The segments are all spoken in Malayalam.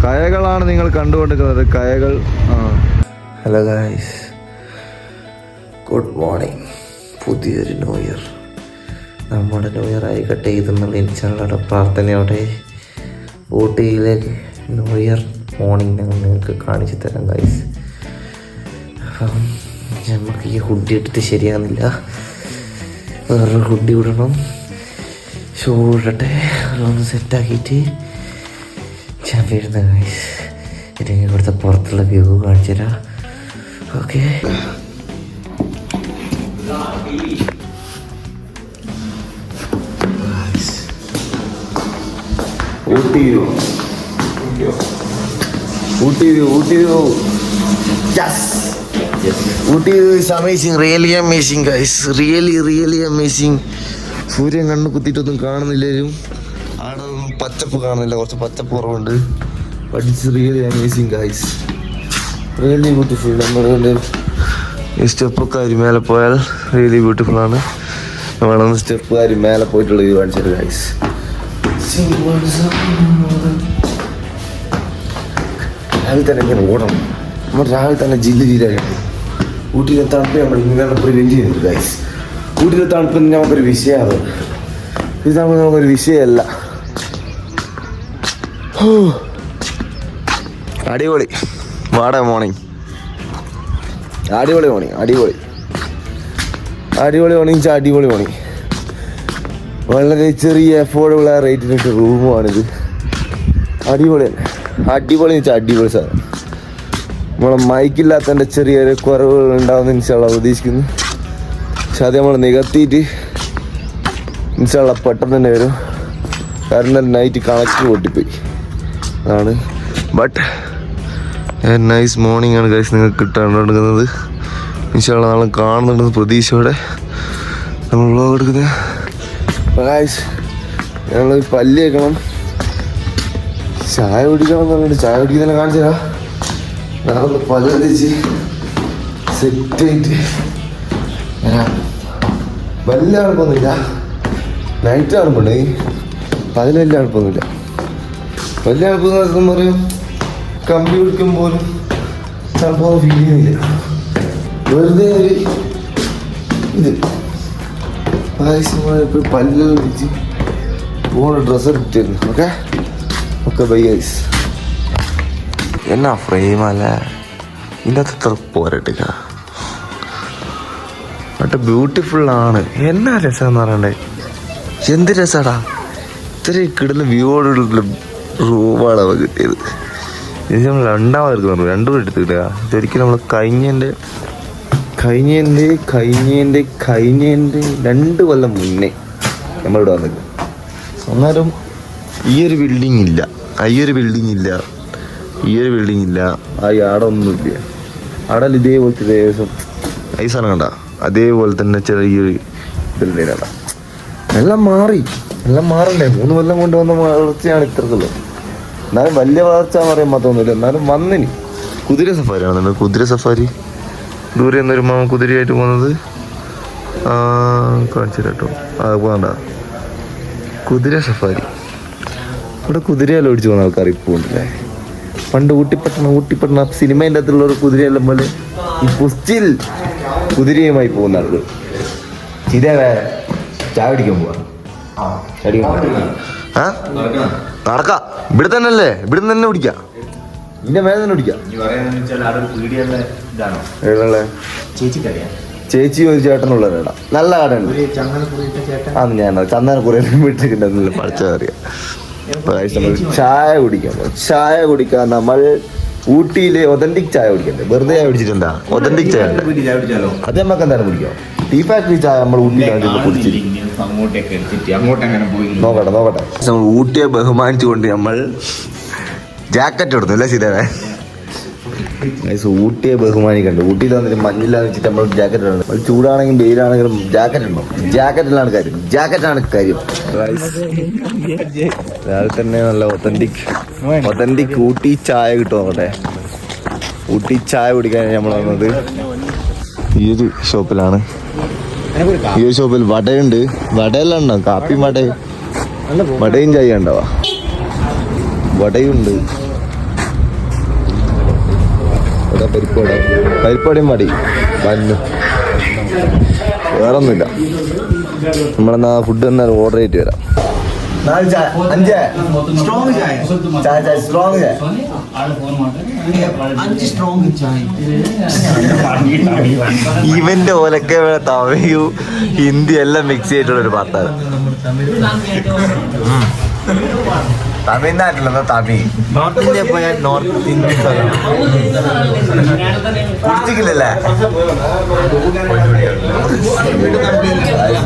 കയകളാണ് നിങ്ങൾ കണ്ടുകൊണ്ടിരിക്കുന്നത്, കയകൾ. Hello guys, good morning. പുതിയൊരു ന്യൂ ഇയർ, നമ്മുടെ ന്യൂ ഇയർ ആയിക്കട്ടെ ഇതെന്നുള്ള ഇൻഷാല്ലാഹ് പ്രാർത്ഥനയോടെ ഊട്ടിയിലെ ന്യൂ ഇയർ മോർണിംഗ് ഞങ്ങൾ നിങ്ങൾക്ക് കാണിച്ചു തരാം ഗൈസ്. അപ്പം നമുക്ക് ഈ ഹുഡി ഇട്ടിട്ട് ശരിയാകുന്നില്ല, വേറൊരു ഹുഡി ഇടണം. ഷൂ ഇടട്ടെ, അതൊന്ന് സെറ്റാക്കിയിട്ട് ഞാൻ വരുന്ന ഗൈസ്. ഇല്ലെങ്കിൽ ഇവിടുത്തെ പുറത്തുള്ള വ്യൂ കാണിച്ചു തരാം. Okay, Ooty view, Ooty view, Ooty view. Ooty view is amazing, really amazing guys, really amazing. സൂര്യൻ കണ്ണ് കുത്തിയിട്ടൊന്നും കാണുന്നില്ലേലും അവിടെ ഒന്നും പച്ചപ്പ് കാണുന്നില്ല, കുറച്ച് പച്ചപ്പ് കുറവുണ്ട്. But it's really amazing guys, really beautiful. നമ്മുടെ ഈ സ്റ്റെപ്പൊക്കെ ആര് മേലെ പോയാൽ റിയലി ബ്യൂട്ടിഫുൾ ആണ്. നമ്മളൊന്ന് സ്റ്റെപ്പ് ആര് മേലെ പോയിട്ടുള്ള വ്യൂ കാണിച്ചത് ഗൈസ്. രാവിലെ തന്നെ ഇങ്ങനെ ഓടണം, നമ്മൾ രാവിലെ തന്നെ ജില്ലായിട്ട്. ഊട്ടിയിലെ തണുപ്പ് നമ്മൾ ഇങ്ങനെ പ്രിവെൻറ്റ് ചെയ്യുന്നുണ്ട് ഗൈസ്. ഊട്ടിയിലെ തണുപ്പ് നമുക്കൊരു വിഷയമാണ്, ഇത് നമുക്കൊരു വിഷയമല്ല. അടിപൊളി വാടക മോർണിംഗ്, അടിപൊളി മോർണിംഗ്, അടിപൊളി മോർണിംഗ്, അടിപൊളി മോർണിംഗ്. വളരെ ചെറിയ അഫോർഡബിൾ ആയ റേറ്റിനൊക്കെ റൂമുമാണിത്. അടിപൊളി തന്നെ, അടിപൊളി വെച്ചാൽ അടിപൊളി സാധനം. നമ്മളെ മൈക്കില്ലാത്തതിൻ്റെ ചെറിയൊരു കുറവുകൾ ഉണ്ടാവുമെന്ന് ഇൻഷാല്ലാഹ് പ്രതീക്ഷിക്കുന്നു. പക്ഷെ അത് നമ്മൾ നികത്തിയിട്ട് ഇൻഷാല്ലാഹ് പെട്ടെന്ന് തന്നെ വരും. കാരണം നൈറ്റ് കണക്ട് പൊട്ടിപ്പോയി അതാണ്. ബട്ട് നൈസ് മോർണിംഗ് ആണ് ഗൈസ് നിങ്ങൾക്ക് കിട്ടാണ്ടെടുക്കുന്നത്. ഇൻഷാല്ലാഹ് നാളെ കാണുന്നുണ്ടെന്ന് പ്രതീക്ഷയോടെ നമ്മൾ വ്ലോഗ് എടുക്കുന്നത്. ഗൈസ് ഞങ്ങൾ പല്ല് കേൾക്കണം, ചായ കുടിക്കണം എന്ന് പറഞ്ഞിട്ട് ചായ കുടിക്കുന്നതിനെ കാണിച്ചു തരാം. നാളെ പല്ല് തേച്ച് സെറ്റായിട്ട് വരാം. വലിയ എളുപ്പമൊന്നുമില്ല, നൈറ്റ് എളുപ്പമുണ്ട്, അതിൽ വലിയ എളുപ്പമൊന്നുമില്ല. വലിയ എളുപ്പം എന്ന് പറയും കമ്പി കുടിക്കും പോലും ചിലപ്പോൾ ഫീൽ ചെയ്യുന്നില്ല. വെറുതെ ഒരു ഇത് ഇപ്പോൾ പല്ലെല്ലാം പിടിച്ച് പോണ ഡ്രസ്സ് ഇട്ടിരുന്നു. Okay bye guys. എന്നാ ഫ്രെയിമല്ല ഇതിൻ്റെ അകത്ത് ഇത്ര പോരട്ടില്ല, ബട്ട് ബ്യൂട്ടിഫുള്ളാണ്. എന്നാ രസമെന്ന് പറയണ്ടേ, എന്ത് രസമാടാ. ഇത്രയും കിടന്ന് വ്യൂയോടുള്ള റൂമാണ് അവ കിട്ടിയത്. ഇത് നമ്മൾ രണ്ടാമത് രണ്ടും എടുത്ത് കിട്ടുക. ഇതൊരിക്കലും നമ്മൾ കഴിഞ്ഞതിൻ്റെ 2 കൊല്ലം മുന്നേ നമ്മളിവിടെ വന്നത്. അന്നേരം ഈ ഒരു ബിൽഡിങ് ഇല്ല, ആ ആടൊന്നുമില്ല. ആടല്ല ഇതേപോലത്തെ ദേവസം ഐസാണ് കണ്ട, അതേപോലെ തന്നെ ചെറിയൊരു ബിൽഡിങ്ങാണ്. എല്ലാം മാറണ്ടേ. 3 കൊല്ലം കൊണ്ട് വന്ന വളർച്ചയാണ് ഇത്രക്കുള്ളത്. എന്നാലും വലിയ വളർച്ച എന്ന് പറയാൻ മാത്രമൊന്നുമില്ല. എന്നാലും വന്നിന് കുതിര സഫാരിയാണ്. കുതിര സഫാരി ദൂരെ നിന്നൊരു മാമ കുതിരയായിട്ട് പോകുന്നത് കാണിച്ചു കേട്ടോ. പോകണ്ട, കുതിര സഫാരി. ഇവിടെ കുതിരയെല്ലാം ഓടിച്ചു പോകുന്ന ആൾക്കാർ ഇപ്പോൾ ഉണ്ടല്ലേ. പണ്ട് ഊട്ടിപ്പട്ടണം സിനിമേൻ്റെ അകത്തുള്ള ഒരു കുതിരയെല്ലാം പോലെ ഇപ്പോൾ സ്റ്റിൽ കുതിരയുമായി പോകുന്ന ആളുകൾ. ഇതേ ചായ പിടിക്കാൻ പോവാ, നടക്കാം. ഇവിടെ തന്നെ അല്ലേ, ഇവിടെ തന്നെ പിടിക്കാം, ഇതിന്റെ മേലെ തന്നെ പിടിക്കാം. ചേച്ചി ഒരു ചേട്ടനുള്ള കട, നല്ല കടയുണ്ട്. അന്ന് ഞാൻ ചന്ദനക്കുറയിൽ വീട്ടിൽ പഠിച്ചതറിയാം. ചായ കുടിക്കാൻ നമ്മൾ ഊട്ടിയിലെ ഒതന്റിക് ചായ കുടിക്കണ്ടേ, വെറുതെ ചായ കുടിച്ചിട്ടുണ്ടാ. ഒതന്റിക് ചായ അത് നമുക്ക് എന്തായാലും കുടിക്കാം. ടീ ഫാക്ടറി ചായ നമ്മൾ ഊട്ടിയിലാണ് നോക്കട്ടെ. നമ്മൾ ഊട്ടിയെ ബഹുമാനിച്ചുകൊണ്ട് നമ്മൾ ജാക്കറ്റ് എടുത്തു അല്ലേ സീതാവേ. ഊട്ടിയെ ബഹുമാനിക്കണ്ട. ഊട്ടിയിൽ വന്നിട്ട് മഞ്ഞില്ലാന്ന് വെച്ചിട്ട് നമ്മൾ ജാക്കറ്റ് ഇടണം. ചൂടാണെങ്കിലും വെയിലാണെങ്കിലും ജാക്കറ്റ് ഉണ്ടോ, ജാക്കറ്റിലാണ് കാര്യം. രാവിലെ തന്നെ നല്ല ഒതന്റിക് ഊട്ടി ചായ കിട്ടും. നോക്കട്ടെ, ഊട്ടി ചായ കുടിക്കാൻ നമ്മൾ വന്നത് ഈ ഒരു ഷോപ്പിലാണ്. ഈ ഒരു ഷോപ്പിൽ വടയുണ്ട്, വടയെല്ലാം ഉണ്ടാവും. കാപ്പിയും വടയും ചായ ഉണ്ടാവാ. വടയുണ്ട്. ഇവിടെ പരിപ്പട, പരിപ്പടയും മടി മഞ്ഞു, വേറൊന്നുമില്ല. നമ്മളെന്നാ ഫുഡ് എന്നാൽ ഓർഡർ ചെയ്തിട്ട് വരാം. 4 ചായ 5 സ്ട്രോങ് ചായ സ്ട്രോങ് ചായ 5 സ്ട്രോങ് ചായ. ഇവന്റെ ഓലക്കെ തമിഴ് ഹിന്ദി എല്ലാം മിക്സ് ചെയ്തിട്ടുള്ളൊരു പാത്താണ്. തമിഴ്നാട്ടിലെന്നോ തമിഴ് നോർത്ത് ഇന്ത്യ പോയാൽ നോർത്ത് ഇന്ത്യൻ കുടിച്ചിട്ടില്ലല്ലേ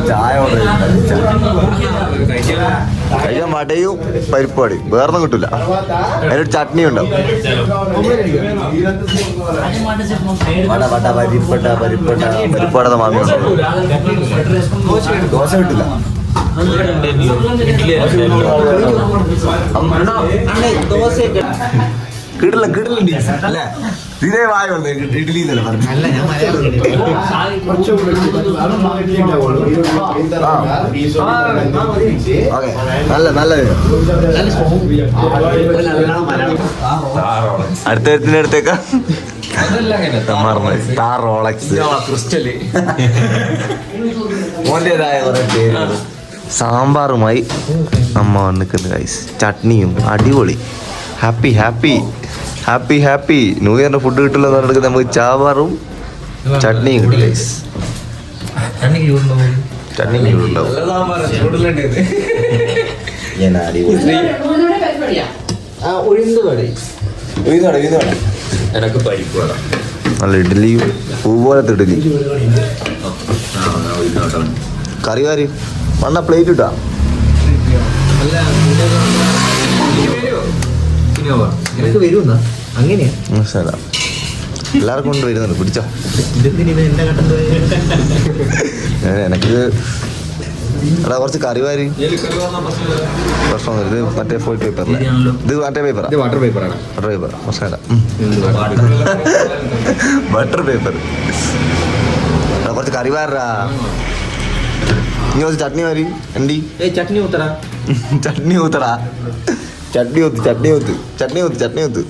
ചായ ഓർഡർ കഴിക്കാൻ വടയും പരിപ്പാടി വേറൊന്നും കിട്ടില്ല. അതിനൊരു ചട്നി ഉണ്ടാവും. പരിപ്പാട മാമി ദോശ കിട്ടില്ല. കിടില്ല കിടില്ല അല്ലേ? തീരെ വായ വന്നു ഇഡ്ഡലി എന്നല്ലേ പറഞ്ഞു. ഓക്കെ നല്ല നല്ല അടുത്തതിന്റെ അടുത്തേക്കാ സ്റ്റാർ റോളക്സ് മോന്റേതായ കുറെ പേര്. സാമ്പാറുമായി അമ്മ വന്നിക്കുന്നു ഗൈസ്. ചട്നിയും അടിപൊളി. Happy happy happy happy. New ഇയറിന്റെ ഫുഡ് കിട്ടില്ല എന്ന് പറഞ്ഞിട്ട് നമുക്ക് സാമ്പാറും ചട്നിയും കിട്ടി ഗൈസ്. ചട്നി ചൂടുണ്ടാവും. നല്ല ഇഡ്ഡലിയും പൂ പോലത്തെ ഇഡ്ഡലി. കറി കറി വണ്ണ പ്ലേറ്റ് ഇട്ടാ അങ്ങനെയാ. എല്ലാവർക്കും കൊണ്ട് വരുന്നുണ്ട്. പിടിച്ചോ. എനക്ക് എടാ കുറച്ച് കറിവാരി പ്രശ്നമൊന്നും. ഇത് മറ്റേ ഫോയിൽ പേപ്പറല്ലേ? ഇത് മറ്റേ പേപ്പറാ? വാട്ടർ പേപ്പറാണ്. വാട്ടർ പേപ്പർ പ്രശ്നമില്ല. Butter paper. എടാ കുറച്ച് കറിവാരാ. നീ കുറച്ച് ചട്നി വാരി. എണ്ടി ചട്നി ഊത്തടാ. ചട്നി ഊത്തടാ. ചട്നി ഊത്ത് ചട്നി ഊത്ത് ചട്നി ഊത്ത് ചട്നി ഊത്ത്.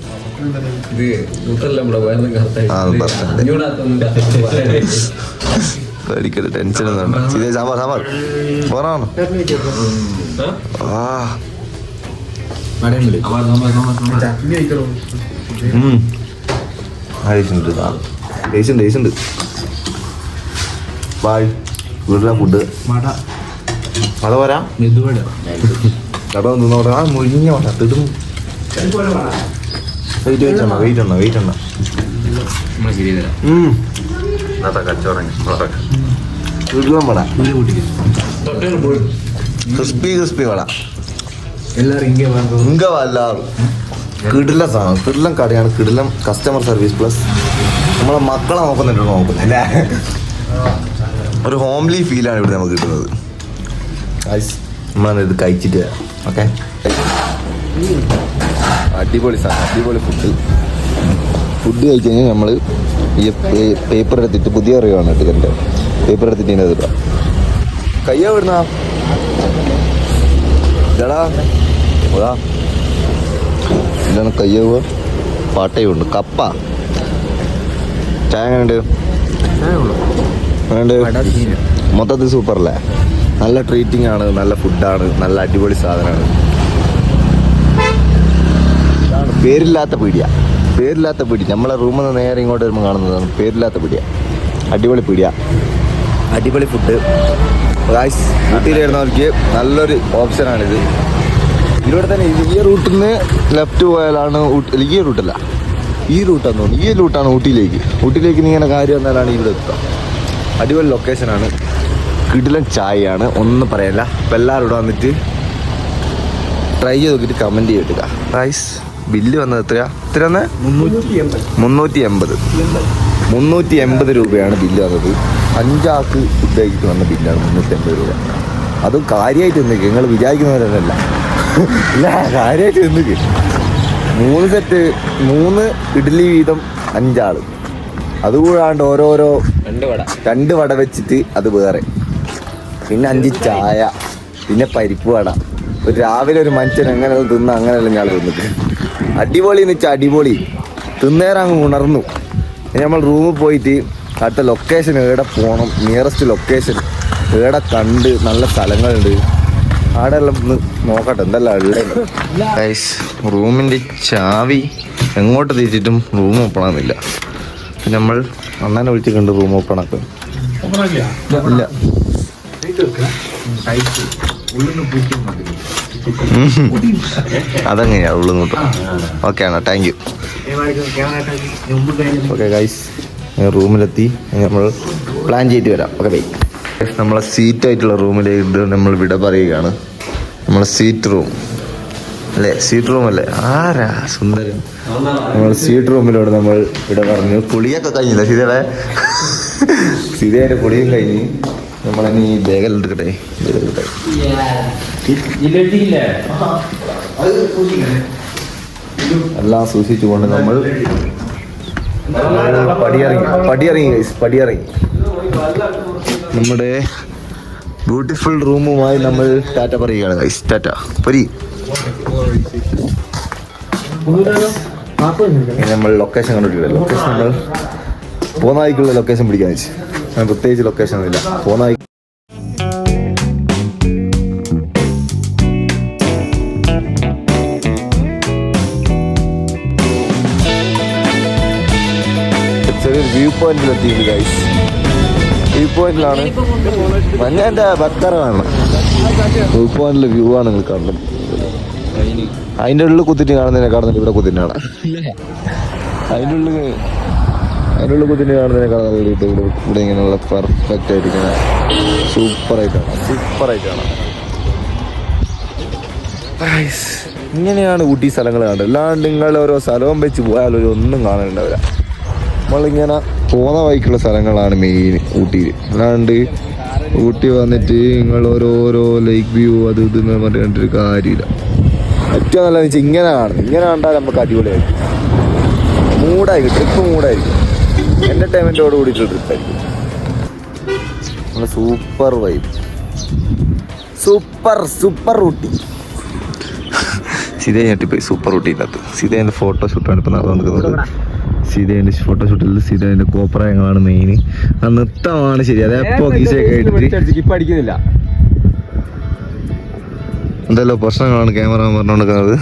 പേടിക്കട്ടെ, ടെൻഷൻ ഒന്നും വേണ്ട. ഇതേ സാമ്പാർ സാമ്പാർ പോറാണോ? ടേസ്റ്റ് ബായ്. വീട്ടിലെ ഫുഡ് മഴ പോരാ. കട തിന്നോട്ടാ. മുഴിഞ്ഞ വേണ്ട തിടും. വെയിറ്റ് വെയിറ്റ് വെയിറ്റ് ഉണ്ടോ വെയിറ്റ് ഉണ്ടോ? വീട്ടിലും വട, ക്രിസ്പി ക്രിസ്പി വട. എല്ലാവരും കിടിലം സാധനം. കിടിലം കടയാണ്. കിടിലം കസ്റ്റമർ സർവീസ് പ്ലസ് നമ്മളെ മക്കളെ നോക്കുന്നില്ലേ? ഒരു ഹോംലി ഫീലാണ് ഇവിടെ നമുക്ക് കിട്ടുന്നത്. നമ്മളത് കഴിച്ചിട്ട് വരാം. ഓക്കെ. അടിപൊളി സാധനം, അടിപൊളി ഫുഡ് കഴിച്ച് കഴിഞ്ഞാൽ നമ്മൾ ഈ പേപ്പർ എടുത്തിട്ട് പുതിയ അറിവാണ് ടിക്കറ്റിൻ്റെ പേപ്പർ എടുത്തിട്ട് ഇതിൻ്റെ അതിടാം. കയ്യാ വിടുന്ന ഇതാടാ ഓടാ എന്താണ് കയ്യാവുക. പാട്ടയുണ്ട്. കപ്പ ചായ എങ്ങനെയുണ്ട്? മൊത്തത്തിൽ സൂപ്പറല്ലേ? നല്ല ട്രീറ്റിംഗ് ആണ്, നല്ല ഫുഡാണ്, നല്ല അടിപൊളി സാധനമാണ്. ഇതാണ് പേരില്ലാത്ത പീടിയ. പേരില്ലാത്ത പീടിയ നമ്മളെ റൂമിൽ നിന്ന് നേരെ ഇങ്ങോട്ട് വരുമ്പോൾ കാണുന്നതാണ് പേരില്ലാത്ത പീടിയ. അടിപൊളി പീടിയ, അടിപൊളി ഫുഡ്. ഗായ്സ് ഊട്ടിയിൽ വരുന്നവർക്ക് നല്ലൊരു ഓപ്ഷനാണിത്. ഇവിടെ തന്നെ ഈ റൂട്ടിൽ നിന്ന് ലെഫ്റ്റ് പോയാലാണ് ഈ റൂട്ടല്ല, ഈ റൂട്ടാന്ന് തോന്നുന്നു. ഈ റൂട്ടാണ് ഊട്ടിയിലേക്ക് നീ ഇങ്ങനെ കാര്യം വന്നാലാണ് ഇവിടെ എത്തുക. അടിപൊളി ലൊക്കേഷനാണ്. കിടിലൻ ചായയാണ്, ഒന്നും പറയാനില്ല. അപ്പം എല്ലാവരും ഇവിടെ വന്നിട്ട് ട്രൈ ചെയ്ത് നോക്കിയിട്ട് കമൻറ്റ് ചെയ്തിട്ടുക. ഗായ്സ് ബില്ല് വന്നത് എത്രയാ? 380 രൂപയാണ് ബില്ല് വന്നത്. 5 ആൾക്ക് ഫുഡ് കഴിച്ചിട്ട് വന്ന ബില്ലാണ് 380 രൂപ. അതും കാര്യമായിട്ട് നിന്നേക്ക്, നിങ്ങൾ വിചാരിക്കുന്നവരല്ല. ഇല്ല, കാര്യമായിട്ട് നിന്നേക്ക്. 3 സെറ്റ് 3 ഇഡ്ഡലി വീതം 5 ആള്. അതുകൂടാണ്ട് ഓരോരോ 2 വട വെച്ചിട്ട് അത് വേറെ, പിന്നെ 5 ചായ, പിന്നെ പരിപ്പ് വട, രാവിലെ ഒരു മനുഷ്യൻ എങ്ങനെയുള്ള തിന്ന അങ്ങനെയല്ല ഞാൻ തിന്നിട്ട്. അടിപൊളി എന്ന് വെച്ചാൽ അടിപൊളി. തിന്നേരം അങ്ങ് ഉണർന്നു. നമ്മൾ റൂമിൽ പോയിട്ട് അടുത്ത ലൊക്കേഷൻ എവിടെ പോകണം, നിയറസ്റ്റ് ലൊക്കേഷൻ എവിടെ കണ്ട് നല്ല സ്ഥലങ്ങളുണ്ട് അവിടെ എല്ലാം ഒന്ന് നോക്കട്ടെ എന്തെല്ലാം ഉള്ളത്. ഗൈസ്, റൂമിൻ്റെ ചാവി എങ്ങോട്ട് തിരിച്ചിട്ടും റൂം ഓപ്പൺ ആകുന്നില്ല. നമ്മൾ അണ്ണനെ വിളിച്ച് കണ്ട് റൂം ഓപ്പൺ ആക്കും. ഇല്ല, അതങ്ങനെയാ ഉള്ളു നോട്ടു. ഓക്കെ ആണോ, താങ്ക് യു. ഓക്കെ ഗൈസ്, റൂമിലെത്തി. നമ്മൾ പ്ലാൻ ചെയ്തിട്ട് വരാം. Okay bye. നമ്മളെ സീറ്റായിട്ടുള്ള റൂമിലേക്ക് നമ്മൾ വിട പറയുകയാണ്. നമ്മളെ സീറ്റ് റൂം അല്ലേ, സീറ്റ് റൂം അല്ലേ, ആരാ സുന്ദരൻ. നമ്മൾ സീറ്റ് റൂമിലൂടെ നമ്മൾ വിട പറഞ്ഞു. കുളിയൊക്കെ കഴിഞ്ഞില്ല സീതയുടെ, സീതയുടെ കുളിയും കഴിഞ്ഞ് നമ്മളിനി ബാഗെല്ലാം എടുക്കട്ടെ. എല്ലാം സൂക്ഷിച്ചുകൊണ്ട് നമ്മൾ പടിയിറങ്ങി നമ്മുടെ ബ്യൂട്ടിഫുൾ റൂമുമായി നമ്മൾ ടാറ്റ പറയുകയാണ് ഗൈസ്. ടാറ്റ പരി. നമ്മൾ ലൊക്കേഷൻ കണ്ടിട്ടില്ല. ലൊക്കേഷൻ നമ്മൾ പോന്നായിക്കുള്ള ലൊക്കേഷൻ പിടിക്കാന്ന് വെച്ച്. ഞാൻ പ്രത്യേകിച്ച് ലൊക്കേഷൻ ഒന്നുമില്ല. പോന്നായി ചെറിയൊരു വ്യൂ പോയിന്റിലെത്തിയിട്ടുണ്ട് ഗൈസ്. വ്യൂ പോയിന്റിലാണ് മഞ്ഞേൻ്റെ ബക്കറ കാണണം. വ്യൂ പോയിന്റിലെ വ്യൂ ആണ് നിങ്ങൾ കാണുന്നത്. അതിൻ്റെ ഉള്ളിൽ കുത്തിട്ട് കാണുന്നതിനെ കാണുന്നില്ല, ഇവിടെ കുത്തിട്ട് കാണാം. അതിൻ്റെ ഉള്ളിൽ കുത്തിട്ട് കാണുന്നതിനെ കാണുന്നത് ഇവിടെ ഇങ്ങനെയുള്ള പെർഫെക്റ്റ് ആയിട്ട് ഇങ്ങനെ സൂപ്പറായിട്ട് കാണാം. ഇങ്ങനെയാണ് ഊട്ടി സ്ഥലങ്ങൾ കാണുന്നത്. അല്ലാണ്ട് നിങ്ങൾ ഓരോ സ്ഥലവും വെച്ച് പോയാൽ ഒന്നും കാണാനുണ്ടാവില്ല. നമ്മളിങ്ങനെ പോകുന്ന വഴിക്കുള്ള സ്ഥലങ്ങളാണ് മെയിൻ ഊട്ടിയിൽ. അല്ലാണ്ട് ഊട്ടി വന്നിട്ട് നിങ്ങൾ ഓരോരോ ലേക്ക് വ്യൂ അത് ഇതെന്ന് പറഞ്ഞിട്ടൊരു കാര്യമില്ല. ഏറ്റവും നല്ലതെന്ന് വെച്ചാൽ ഇങ്ങനെ കാണുന്നത്. ഇങ്ങനെ കണ്ടാൽ നമുക്ക് അടിപൊളിയായിരിക്കും. ട്രിപ്പ് മൂടായിരിക്കും. എൻ്റർടൈൻമെൻറ്റോട് കൂടിയിട്ടുള്ള ട്രിപ്പായിരിക്കും. നമ്മൾ സൂപ്പർ വൈബ്, സൂപ്പർ ഊട്ടി. സീതയെ ഞെട്ടിപ്പോയി സൂപ്പർ ഊട്ടിയിനകത്ത്. സീതേൻ്റെ ഫോട്ടോഷൂട്ടാണ് ഇപ്പോൾ നടന്നുകൊണ്ടിരിക്കുന്നത്. സീതേൻ്റെ ഫോട്ടോഷൂട്ടിൽ സീതേൻ്റെ കോപ്രായങ്ങളാണ് മെയിൻ. ആ നൃത്തമാണ് ശരി. അതെപ്പോ ഗീസയൊക്കെ അടിക്കുന്നില്ല. എന്തല്ലോ പ്രശ്നങ്ങളാണ് ക്യാമറ പറഞ്ഞുകൊണ്ടിരിക്കുന്നത്.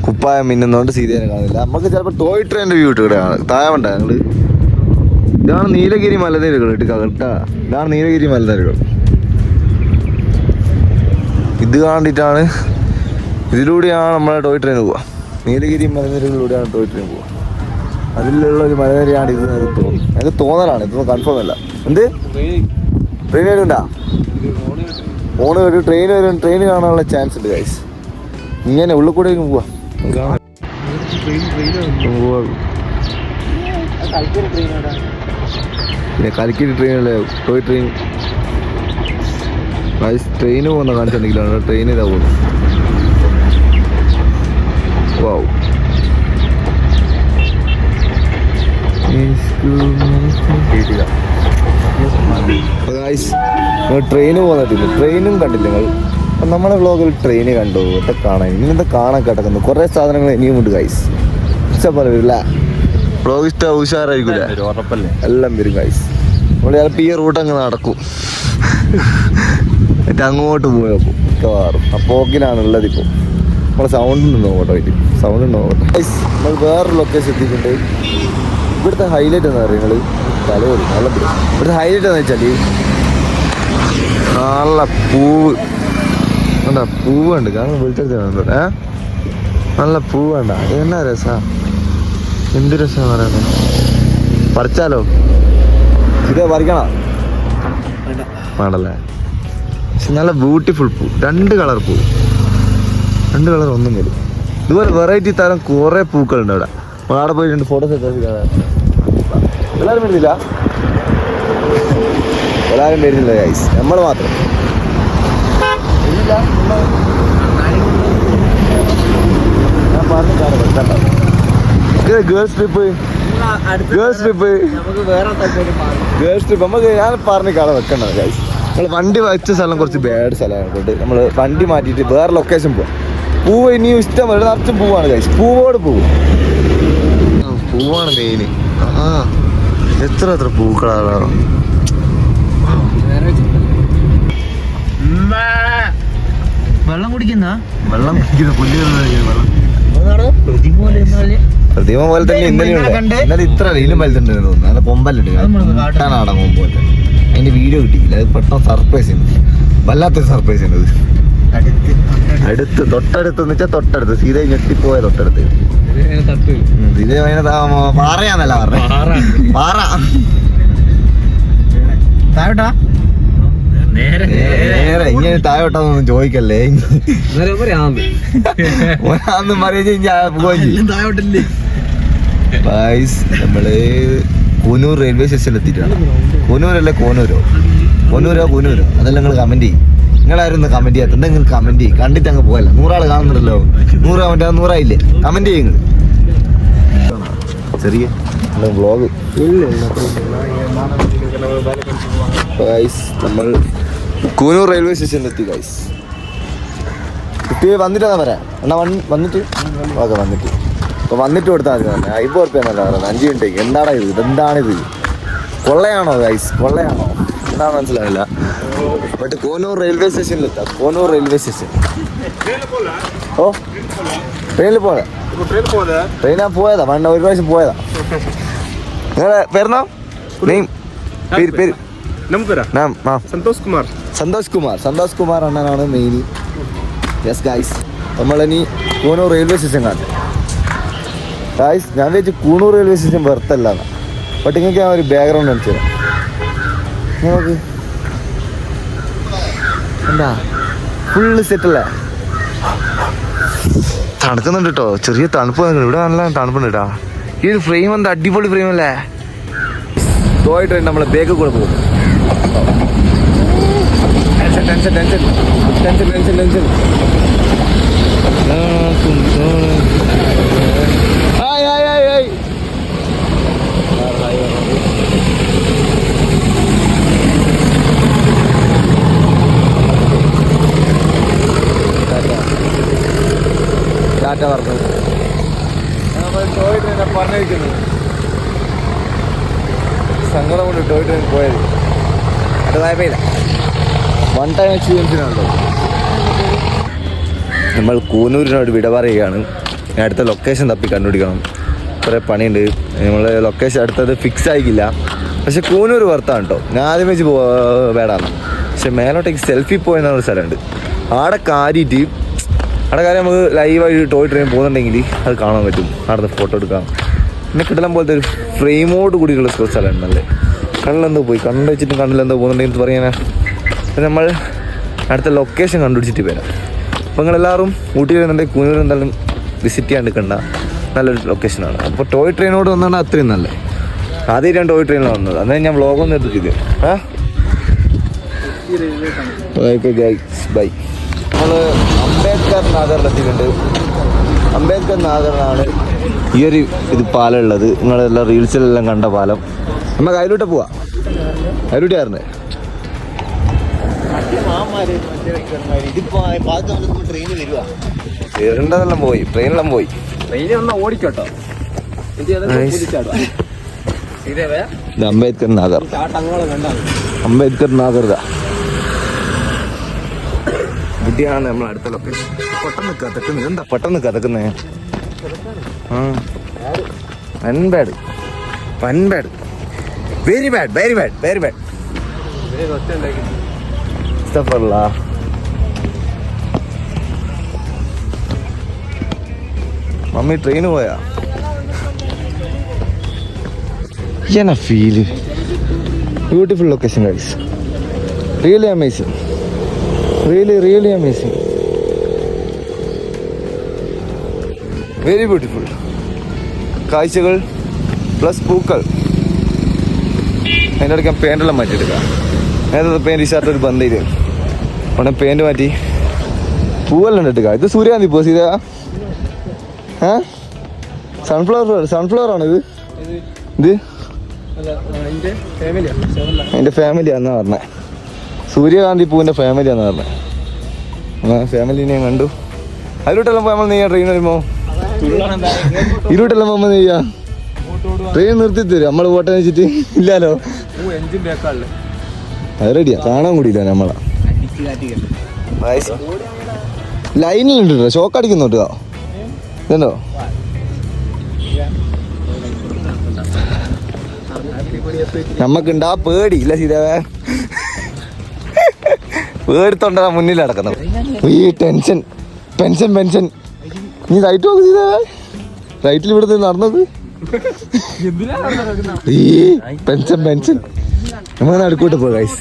കുപ്പായം മിന്നുന്നോണ്ട് സീതേനെ കാണുന്നില്ല. നമുക്ക് ചിലപ്പോൾ ടോയ് ട്രെയിൻ്റെ വ്യൂ ഇട്ട് ഇവിടെയാണ് താഴെ ഞങ്ങള്. ഇതാണ് നീലഗിരി മലനിരകൾ കേട്ടാ. ഇതാണ് നീലഗിരി മലനിരകൾ. ഇത് കണ്ടിട്ടാണ്, ഇതിലൂടെയാണ് നമ്മളെ ടോയ് ട്രെയിൻ പോവുക. നീലഗിരി മലനിരകളിലൂടെയാണ് ടോയ് ട്രെയിൻ പോവുക. അതിലുള്ള ഒരു മലനിരയാണ് ഇത്. എനിക്ക് തോന്നലാണ്, ഇതൊന്നും കൺഫേം അല്ല. എന്ത് ട്രെയിൻ വരുന്നുണ്ടാ? ഫോണ് വരും, ട്രെയിൻ കാണാനുള്ള ചാൻസ് ഉണ്ട് ഗൈസ്. ഇങ്ങനെ ഉള്ളിൽ കൂടെ പോവാ. പിന്നെ കലിക്കരി ട്രെയിനല്ലേ, ടോയ് ട്രെയിൻ. ട്രെയിന് പോകുന്ന കാണിച്ചിട്ടുണ്ടെങ്കിലാണ് ട്രെയിൻ ഇതാ പോകുന്നു. വാവ്, ട്രെയിന് പോകുന്നിട്ടില്ല, ട്രെയിനും കണ്ടില്ല നിങ്ങൾ. അപ്പം നമ്മുടെ വ്ളോഗിൽ ട്രെയിന് കണ്ടു. ഇതൊക്കെ കാണാൻ ഇങ്ങനത്തെ കാണാൻ കിടക്കുന്നു കുറേ സാധനങ്ങൾ ഇനിയും ഉണ്ട് ഗൈസ്. ഇഷ്ടംപോലെ വരില്ല. വ്ളോഗ് ഇഷ്ടം ഉഷാറായിരിക്കില്ല, എല്ലാം വരും ഗൈസ്. നമ്മൾ ചിലപ്പോൾ ഈ റൂട്ട് അങ്ങ് നടക്കും, എന്നിട്ട് അങ്ങോട്ട് പോയി നോക്കും മിക്കവാറും. ആ പോക്കിനാണുള്ളത്. ഇപ്പോൾ നമ്മൾ സൗണ്ട് നോക്കട്ടെ, സൗണ്ട് നോക്കട്ടെ ഗൈസ്. നമ്മൾ വേറൊരു ലൊക്കേഷൻ എത്തിയിട്ടുണ്ട്. ഇവിടുത്തെ ഹൈലൈറ്റ് എന്താ പറയുക, നിങ്ങൾ തലവരും നല്ല ഇവിടുത്തെ ഹൈലൈറ്റ് എന്ന് വെച്ചാൽ നല്ല പൂവ്. എന്താ പൂവ് ഉണ്ട്, കാരണം വിളിച്ചെടുത്ത നല്ല പൂവ് വേണ്ട. എന്നാ രസാ, എന്ത് രസം പറയുന്നത്. പറിച്ചാലോ? ഇതേ പറിക്കണം വേണ്ടല്ലേ? പക്ഷെ നല്ല ബ്യൂട്ടിഫുൾ പൂ. 2 കളർ പൂ, 2 കളർ ഒന്നും വരും. ഇതുപോലെ വെറൈറ്റി തരം കുറേ പൂക്കളുണ്ട് അവിടെ. അവിടെ പോയി 2 ഫോട്ടോസ് എടുത്താൽ എല്ലാവരും വരുന്നില്ല. എല്ലാവരും വരുന്നില്ല ഗൈസ്, നമ്മൾ മാത്രം. ഞാൻ പറഞ്ഞു ഗേൾസ് ട്രിപ്പ് നമുക്ക് ഞാൻ പറഞ്ഞ് കാണാൻ വെക്കണ്ട ഗൈസ്. നമ്മൾ വണ്ടി വെച്ച സ്ഥലം കുറച്ച് ബാഡ് സ്ഥലമാണ്. നമ്മൾ വണ്ടി മാറ്റിയിട്ട് വേറെ ലൊക്കേഷൻ പോവാം. പൂവ് ഇനിയും ഇഷ്ടം പോലെ നിറച്ചും പൂവാണ് കഴിച്ച്. പൂവോട് പൂവ്, പൂവാണ് മെയിന്. ആ എത്ര പൂക്കളാണ്. വെള്ളം കുടിക്കുന്ന പ്രതിമ പോലെ തന്നെ ഇന്നലെ ഇത്ര വെയിലും വലുതുണ്ടെന്ന് തോന്നുന്നു. നല്ല കൊമ്പല്ലുണ്ട്, കാണാടാ കൊമ്പ് പോലെ. അതിന്റെ വീഡിയോ കിട്ടിയില്ല, അത് പെട്ടെന്ന് സർപ്രൈസ് ചെയ്യുന്നു. വല്ലാത്തൊരു സർപ്രൈസ് ചെയ്യുന്നത്. അടുത്ത് തൊട്ടടുത്ത് വെച്ചാൽ തൊട്ടടുത്ത് സീത ഞെട്ടിപ്പോയ തൊട്ടടുത്ത്. ഇത് പാറയാന്നല്ല പറഞ്ഞ പാറ. നേരെ ഇങ്ങനെ താഴോട്ടാന്നൊന്നും ചോദിക്കല്ലേ. നമ്മള് കൂനൂർ റെയിൽവേ സ്റ്റേഷനിൽ എത്തിയിട്ടാണ്. കൂനൂരല്ലേ കോനൂരോ അതെല്ലാം നിങ്ങൾ കമന്റ് ചെയ്യും. നിങ്ങളായിരുന്നു കമന്റ് ചെയ്യാത്ത എന്തെങ്കിലും കമന്റ് ചെയ്യും. കണ്ടിട്ട് അങ്ങ് പോയല്ല. 100 ആള് കാണുന്നുണ്ടല്ലോ. 100 കമന്റ് 100 ആയില്ലേ? കമന്റ് ചെയ്യുന്നത് ചെറിയ വ്ളോഗ്. നമ്മൾ കൂനൂർ റെയിൽവേ സ്റ്റേഷനിൽ എത്തി ഗൈസ്. കുട്ടി വന്നിട്ടാ പറയാം എന്നാ വന്നിട്ട് ഓക്കെ വന്നിട്ട് അപ്പോൾ വന്നിട്ട് കൊടുത്താൽ മതി. തന്നെ 50 ഉറുപ്പ്യാന്നല്ല പറയുന്നത്. 5 മിനിറ്റേക്ക്. എന്താടാ ഇത്? ഇതെന്താണിത്? കൊള്ളയാണോ ഗൈസ്? കൊള്ളയാണോ എന്താണെന്ന് മനസ്സിലാവില്ല. ബട്ട് കൂനൂർ റെയിൽവേ സ്റ്റേഷനിലെത്താം. Coonoor railway station. ഓ ട്രെയിനിൽ പോയതാ. ട്രെയിനാ പോയതാ. ഒരു പ്രാവശ്യം പോയതാ. നിങ്ങളെ പേരുന്നോ? നെയിം പേര് സന്തോഷ് കുമാർ അണ്ണനാണ് മെയിൻ. യെസ് ഗൈസ്, നമ്മളിനി കൂനൂർ റെയിൽവേ സ്റ്റേഷൻ കാണും ഗൈസ്. ഞാൻ വിചാരിച്ചു കൂനൂർ റെയിൽവേ സ്റ്റേഷൻ വെറുത്തല്ലാന്ന്. ബട്ട് നിങ്ങൾക്ക് ഞാൻ ഒരു ബാക്ക്ഗ്രൗണ്ട് കാണിച്ചു തരാം. നമുക്ക് എന്താ ഫുള്ള് സെറ്റല്ലേ? തണുക്കുന്നുണ്ട് കേട്ടോ. ചെറിയ തണുപ്പ്. ഇവിടെ നല്ല തണുപ്പുണ്ട് കേട്ടോ. ഈ ഒരു ഫ്രെയിം എന്താ അടിപൊളി ഫ്രെയിം അല്ലേ? ടോയ് ട്രെയിൻ നമ്മളെ ബാക്കിൽ കൂടെ പോകും. ടെൻഷൻ ടാറ്റ പറഞ്ഞു. നമ്മൾ ടോയ് ട്രെയിനെ പറഞ്ഞിരിക്കുന്നത് സങ്കടം കൊണ്ട് ടോയ് ട്രെയിൻ പോയത്. അത് വായ്പയില്ല. 1 ടൈം എക്സ്പീരിയൻസിനാണല്ലോ. നമ്മൾ കൂനൂരിനോട് വിട പറയുകയാണ്. അടുത്ത ലൊക്കേഷൻ തപ്പി കണ്ടുപിടിക്കണം. കുറേ പണിയുണ്ട്. നമ്മൾ ലൊക്കേഷൻ അടുത്തത് ഫിക്സ് ആയിക്കില്ല. പക്ഷെ കൂനൂർ വർത്താണ് കേട്ടോ. ഞാൻ ആദ്യം വെച്ച് വേടാന്ന്. പക്ഷെ മേലോട്ടേക്ക് സെൽഫി പോയെന്നൊരു സ്ഥലമുണ്ട്. ആടെ കാര്യം നമുക്ക് ലൈവായി ടോയ് ട്രെയിൻ പോകുന്നുണ്ടെങ്കിൽ അത് കാണാൻ പറ്റും. അവിടെ ഫോട്ടോ എടുക്കാം. പിന്നെ കിട്ടലം പോലത്തെ ഒരു ഫ്രെയിമോട് കൂടിയുള്ള സ്ഥലമുണ്ട്. നല്ല കണ്ണിലെന്തോ പോയി കണ്ടു വെച്ചിട്ടും കണ്ണിലെന്തോ പോകുന്നുണ്ടെങ്കിൽ പറയാനാ. അപ്പം നമ്മൾ അടുത്ത ലൊക്കേഷൻ കണ്ടുപിടിച്ചിട്ട് വരാം. അപ്പോൾ നിങ്ങളെല്ലാവരും ഊട്ടി വരുന്നുണ്ടെങ്കിൽ കൂനൂർ എന്തായാലും വിസിറ്റ് ചെയ്യാൻ എടുക്കണ്ട. നല്ലൊരു ലൊക്കേഷനാണ്. അപ്പോൾ ടോയ് ട്രെയിനോട് വന്നാണ് അത്രയും നല്ലത്. ആദ്യം ഞാൻ ടോയ് ട്രെയിനിലാണ് വന്നത്. അന്നേരം ഞാൻ വ്ളോഗൊന്നും എടുത്തിട്ട് ബൈ. നമ്മൾ അംബേദ്കർ നഗറിലെത്തിയിട്ടുണ്ട്. അംബേദ്കർ നഗറിലാണ് ഈ ഒരു പാലമുള്ളത്. നിങ്ങളെല്ലാം റീൽസിലെല്ലാം കണ്ട പാലം. നമുക്ക് അതിലൂട്ട് പോവാം. അതിലൂട്ടായിരുന്നു ട്രെയിനിലെല്ലാം പോയി. ഓടിക്കോട്ടോ. അംബേദ്കർ നഗർ ഇവിടെയാണ് നമ്മൾ അടുത്ത ലൊക്കേഷൻ. പെട്ടെന്ന് കഥക്കുന്നത് എന്താ? പെട്ടെന്ന് കഥക്കുന്നേ. പൻബാഡ് വെരി ബാഡ്. മമ്മി ട്രെയിന് പോയാ എന്നാ feel. Beautiful location guys. Really amazing. Really amazing. Very beautiful. കാഴ്ചകൾ പ്ലസ് പൂക്കൾ. അതിൻ്റെ ഇടയ്ക്ക് പെയിൻ്റെല്ലാം മാറ്റിയെടുക്കാം. നേരത്തെ പെയിൻറ്റ് ഷർട്ട് ഒരു ബന്ധയില് ഉടനെ പെയിൻറ്റ് മാറ്റി പൂവെല്ലാം ഇട്ടിട്ട്. ഇത് സൂര്യകാന്തി പോ സീത. സൺഫ്ലവർ ആണ് ഇത്. എൻ്റെ ഫാമിലിയാന്നാ പറഞ്ഞേ. സൂര്യകാന്തി പൂവിൻ്റെ ഫാമിലിയാന്ന് പറഞ്ഞത്. ഫാമിലിനെ കണ്ടു. അതിലോട്ടെല്ലാം പോയി നമ്മൾ നെയ്യാ ട്രെയിൻ വരുമ്പോൾ ഇരുട്ടെല്ലാം പോകുമ്പോൾ നെയ്യാ ട്രെയിൻ നിർത്തി തരും നമ്മൾ ഓട്ടം വെച്ചിട്ട്. ഇല്ലാലോ അത് റെഡിയാ, കാണാൻ കൂടിയില്ല നമ്മളെ. ലൈനിലുണ്ട് കേട്ടോ, ഷോക്ക് അടിക്കുന്നുണ്ട് ഇതോ. നമ്മക്കുണ്ടാ പേടി ഇല്ല സീതാവേ, പേടിത്തൊണ്ടാ മുന്നിൽ നടക്കുന്നത്. ഈ ടെൻഷൻ പെൻഷൻ പെൻഷൻ. നീ റൈറ്റ് നോക്ക് സീതാവേ, റൈറ്റിൽ ഇവിടുത്തെ നടന്നത്. ഈ പെൻഷൻ പെൻഷൻ. നമ്മൾ നടുക്കോട്ട് പോവാ ഗൈസ്,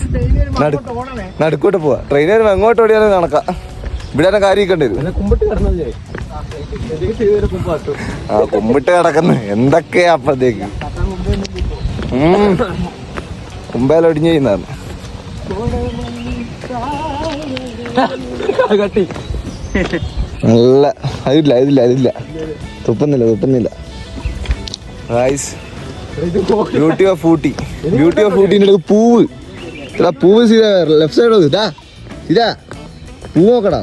നടുക്കോട്ട് പോവാ. ട്രെയിൻ വരുമ്പോൾ എങ്ങോട്ട് ഓടിയാലും നടക്കാം. ഇവിടെ തന്നെ കാര്യമൊക്കെ വരും. ആ കുമ്പിട്ട് കിടക്കുന്നു എന്തൊക്കെയാ അപ്പത്തേക്ക്. കുമ്പേല ഒടിഞ്ഞു ചെയ്യുന്നതാണ്. നല്ല അതില്ല തുപ്പുന്നില്ല. Beauty of Ooty. Beauty of ഊട്ടിന്റെ പൂവ്. പൂവ് ലെഫ്റ്റ് സൈഡ് ഇതാ ഇതാ പൂ നോക്കടാ.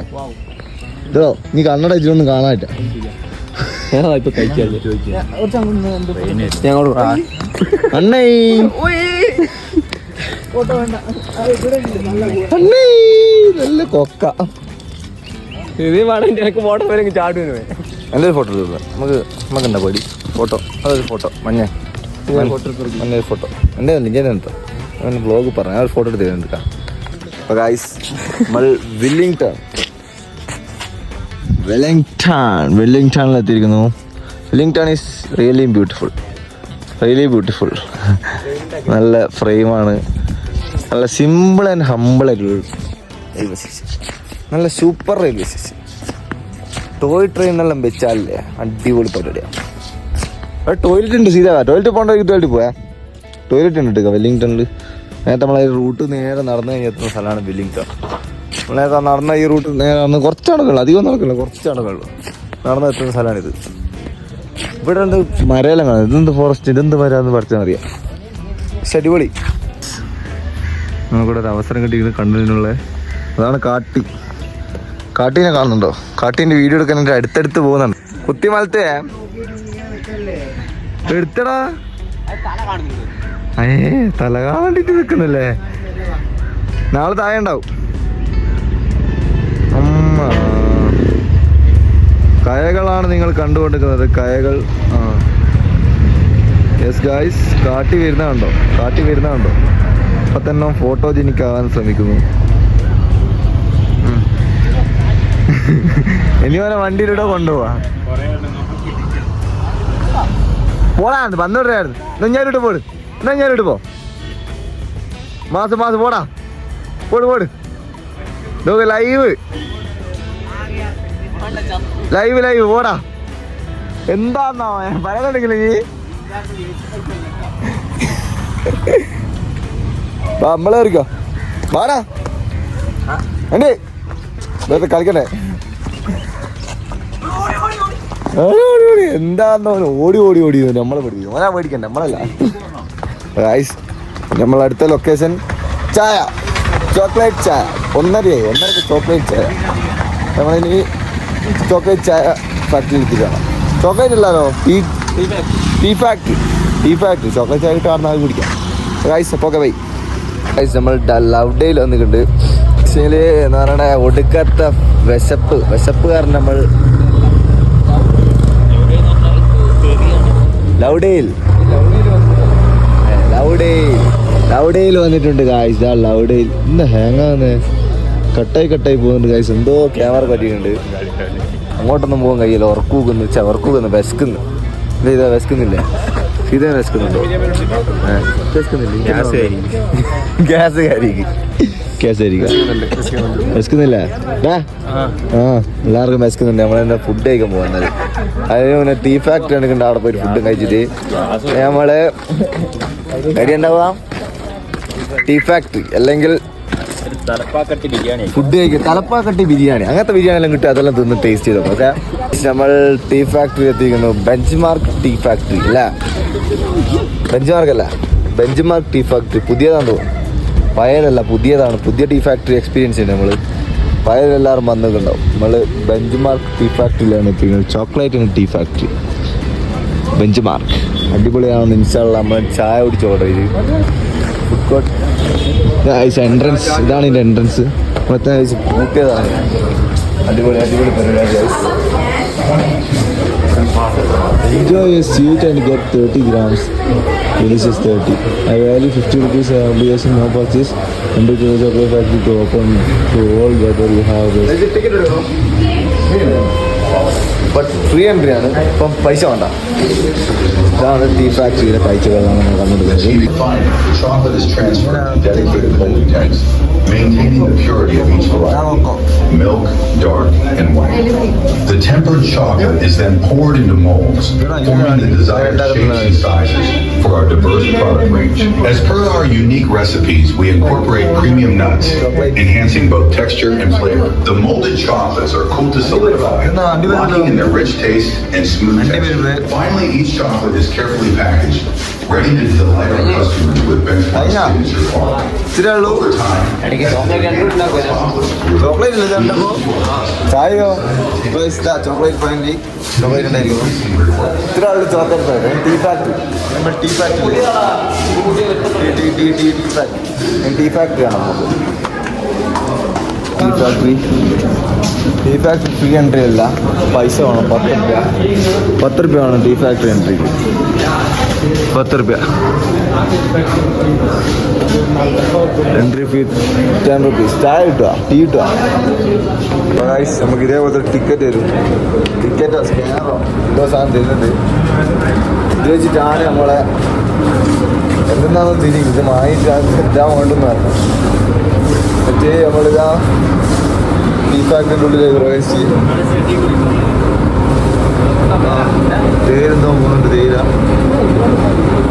ഇതോ നീ കണ്ണട വെച്ചിട്ടൊന്നും കാണാനില്ല. അണ്ണേ നല്ല കൊക്ക. എന്തൊരു ഫോട്ടോ എടുക്കുക നമുക്കുണ്ടാ പേടി. ഫോട്ടോ അതൊരു ഫോട്ടോ മഞ്ഞ ഫോട്ടോ എൻ്റെ ലിഞ്ചേ എടുത്തോ. ബ്ലോഗ് പറഞ്ഞു ഞാൻ ഒരു ഫോട്ടോ എടുത്ത് എടുക്കാം. അപ്പോൾ ഗൈസ് നമ്മൾ വെല്ലിംഗ്ടണിലെത്തിയിരിക്കുന്നു. Wellington is really beautiful. നല്ല ഫ്രെയിമാണ്, നല്ല സിമ്പിൾ ആൻഡ് ഹമ്പിൾ ആയിട്ടുള്ള റെയിൽവേ സ്റ്റേഷൻ. നല്ല സൂപ്പർ റെയിൽവേ സ്റ്റേഷൻ. ടോയ് ട്രെയിനെല്ലാം വെച്ചാലേ അടിപൊളി പരിപാടിയാണ്. ടോയ്ലറ്റ് ഉണ്ട് സീതാ. ടോയ്ലറ്റ് പോകേണ്ട ടോയ്ലറ്റ് പോയാ ടോയ്ലറ്റ് ഉണ്ട് കേട്ടോ വെല്ലിംഗ്ടണിൽ. നേരത്തെ നമ്മളെ റൂട്ട് നേരെ നടന്നു കഴിഞ്ഞ് എത്തുന്ന സ്ഥലമാണ് വെല്ലിംഗ്ടൺ. നേരത്തെ നടന്ന ഈ റൂട്ട് നേരെ നടന്ന് കുറച്ചാണുള്ളൂ, അധികം നടക്കില്ല, കുറച്ചാണുള്ളൂ നടന്ന് എത്തുന്ന സ്ഥലമാണിത്. ഇവിടെ എന്ത് മരയെല്ലാം കാണും. ഇതെന്ത് ഫോറസ്റ്റ്, ഇതെന്ത് മരമെന്ന് പഠിച്ചാൽ അറിയാം. പക്ഷെ അടിപൊളി. നമുക്കിവിടെ ഒരു അവസരം കിട്ടിയത് കണ്ടതിനുള്ള അതാണ് കാട്ടീനെ കാണുന്നുണ്ടോ? കാട്ടീൻ്റെ വീഡിയോ എടുക്കാനായിട്ട് അടുത്തടുത്ത് പോകുന്നുണ്ട്. കുത്തിമലത്തെ എടുത്തടാ. തല കാണാണ്ടിട്ട് നിൽക്കുന്നില്ലേ? നാളെ താഴെ ഉണ്ടാവും. കയകളാണ് നിങ്ങൾ കണ്ടുകൊണ്ടിരിക്കുന്നത്, കയകൾ. യെസ് ഗായ്സ്, കാട്ടി വരുന്ന കണ്ടോ? അപ്പൊ തന്നെ ഫോട്ടോജനിക് ആവാൻ ശ്രമിക്കുന്നു. ഇനി വേറെ വണ്ടിയിലൂടെ കൊണ്ടുപോവാ. പോടാ വന്നോട്ടായിരുന്നു. ഞാനിട്ട് പോട്, ഞാനിട്ട് പോ. മാസം പോടാ, പോട്. നോക്ക് ലൈവ് പോടാ. എന്താന്നാ പറയുന്നുണ്ടെങ്കിൽ നീ നമ്മളെ അറിയിക്കോ വാടാ. എന്റെ വേറെ കളിക്കണ്ടേ? എന്താന്നോ ഓടി നമ്മളെ പഠിപ്പിക്കും. ഓനാ പേടിക്കണ്ട, നമ്മളല്ല. നമ്മളടുത്ത ലൊക്കേഷൻ ചായ, ചോക്ലേറ്റ് ചായ. 1:30 ചോക്ലേറ്റ് ചായ. നമ്മളിനി ചോക്ലേറ്റ് ചായ ഫാക്ടറി എത്തിക്കാണ്. ചോക്ലേറ്റ് ഇല്ലല്ലോ, ടീ ഫാക്ടറി. ചോക്ലേറ്റ് ചായ കിട്ടാറുണ്ട്, അത് കുടിക്കാം. അപ്പോൾ ബൈ. നമ്മൾ ലൗഡേയിൽ വന്നിട്ടുണ്ട്. പക്ഷേ എന്ന് പറയണ ഒടുക്കത്ത വിശപ്പ് കാരണം നമ്മൾ ലൗഡേയിൽ വന്നിട്ടുണ്ട് ഗായ്സ്. ലൗഡേയിൽ ഇന്ന് ഹാങ്ങാന്ന് കട്ടായി പോകുന്നുണ്ട് ഗായ്സ്. എന്തോ ക്യാമറ പറ്റിയിട്ടുണ്ട്. അങ്ങോട്ടൊന്നും പോകാൻ കഴിയില്ല. ഉറക്കൂക്കുന്നു വിശക്കുന്നു. ഇതാ വിശക്കുന്നില്ലേ? ഇതേ വിശക്കുന്നുണ്ടോ? ഗ്യാസ് വിശക്കുന്നില്ല. എല്ലാവർക്കും വിശക്കുന്നുണ്ട്. നമ്മളെന്താ ഫുഡ് കഴിക്കാൻ പോകുന്നത്. അതിന് പിന്നെ ടീ ഫാക്ടറി എടുക്കണ്ട. അവിടെ പോയി ഫുഡും കഴിച്ചിട്ട് നമ്മള് കരി ഉണ്ടാവുക ടീ ഫാക്ടറി അല്ലെങ്കിൽ ഫുഡ് കഴിക്കും. തലപ്പാക്കട്ടി ബിരിയാണി, അങ്ങനത്തെ ബിരിയാണി എല്ലാം കിട്ടും. അതെല്ലാം തിന്ന് ടേസ്റ്റ് ചെയ്തോ. പക്ഷേ നമ്മൾ ടീ ഫാക്ടറി എത്തിക്കുന്നു. ബെഞ്ച്മാർക്ക് ടീ ഫാക്ടറി അല്ല, ബെഞ്ച്മാർക്ക് ടീ ഫാക്ടറി പുതിയതാണെന്ന് തോന്നുന്നു. പഴയതല്ല, പുതിയതാണ്. പുതിയ ടീ ഫാക്ടറി എക്സ്പീരിയൻസ് ഉണ്ട് നമ്മൾ. പഴയതെല്ലാവരും വന്നിട്ടുണ്ടാവും. നമ്മൾ ബെഞ്ച് മാർക്ക് ടീ ഫാക്ടറിയിലാണ് എത്തിക്കുന്നത്. Chocolate tea factory benchmark അടിപൊളിയാണെന്ന് ഇൻഷാള്ള നമ്മൾ ചായ കുടിച്ച് ഓർഡർ ചെയ്ത്. ഫുഡ് കോർട്ട് എൻട്രൻസ്, ഇതാണ് ഇതിൻ്റെ എൻട്രൻസ്. നമ്മളെത്താൻ കൂട്ടിയതാണ്. അടിപൊളി അടിപൊളി പരിപാടി. Enjoy a sweet and get 30 grams. This is 30. I value 50 rupees obligation, no purchase. Under the chocolate factory to open to all whether you have this. But free entry ആണ്, ഇപ്പം പൈസ വേണ്ട. ഇതാണ് ടീ ഫാക്ടറിയിലെ കാഴ്ചകളാണ് നമ്മൾ കണ്ടുകൊടുക്കുന്നത്. Chocolate is transferred to dedicated holding tanks, maintaining the purity of each variety, milk, dark, and white. The tempered chocolate is then poured into molds, forming the desired shapes and sizes for our diverse product range. As per our unique recipes, we incorporate premium nuts, enhancing both texture and flavor. The molded chocolates are cooled to solidify, locking in their rich taste and smooth texture. Finally, each chocolate is carefully packaged, ready to delight our customers with benchmark signature quality. Over time, chocolate ചായയോ ചോക്ലേറ്റ് ഫാമിലി ചോക്ലേറ്റ് ഉണ്ടായിരിക്കും. ഇത്ര ആളുകൾ ചോക്ലേറ്റ് ഫാമിലി ടീ ഫാക്ടറി. നമ്മൾ ടീ ഫാക്ടറി ടീ ഫാക്ടറിയാണ് നമുക്ക്. ടീ ഫാക്ടറി ഫ്രീ എൻട്രി അല്ല, പൈസ വേണം. 10 രൂപ വേണം ടീ ഫാക്ടറി എൻട്രിക്ക്. 10 രൂപ എൻട്രി ഫീ. 10 rupees. ചായ കിട്ടുക, ടീ കിട്ടുക. നമുക്ക് ഇതേപോലത്തെ ടിക്കറ്റ് തരും. ടിക്കറ്റോ സ്കാനറോ എന്തോ സാധനം തരുന്നുണ്ട്. ഇത് വെച്ചിട്ടാണ് നമ്മളെ എന്തെന്നാണെന്ന് തിരിക്കും. ഇത് വാങ്ങിയിട്ടാണ് സെറ്റാൻ വേണ്ടെന്ന് പറഞ്ഞു. മറ്റേ നമ്മളിതാ ടീ ഫാക്ടറിൻ്റെ ഉള്ളിൽ പ്രവേശിച്ച് തേരെന്തോ പോകുന്നുണ്ട്. തേയില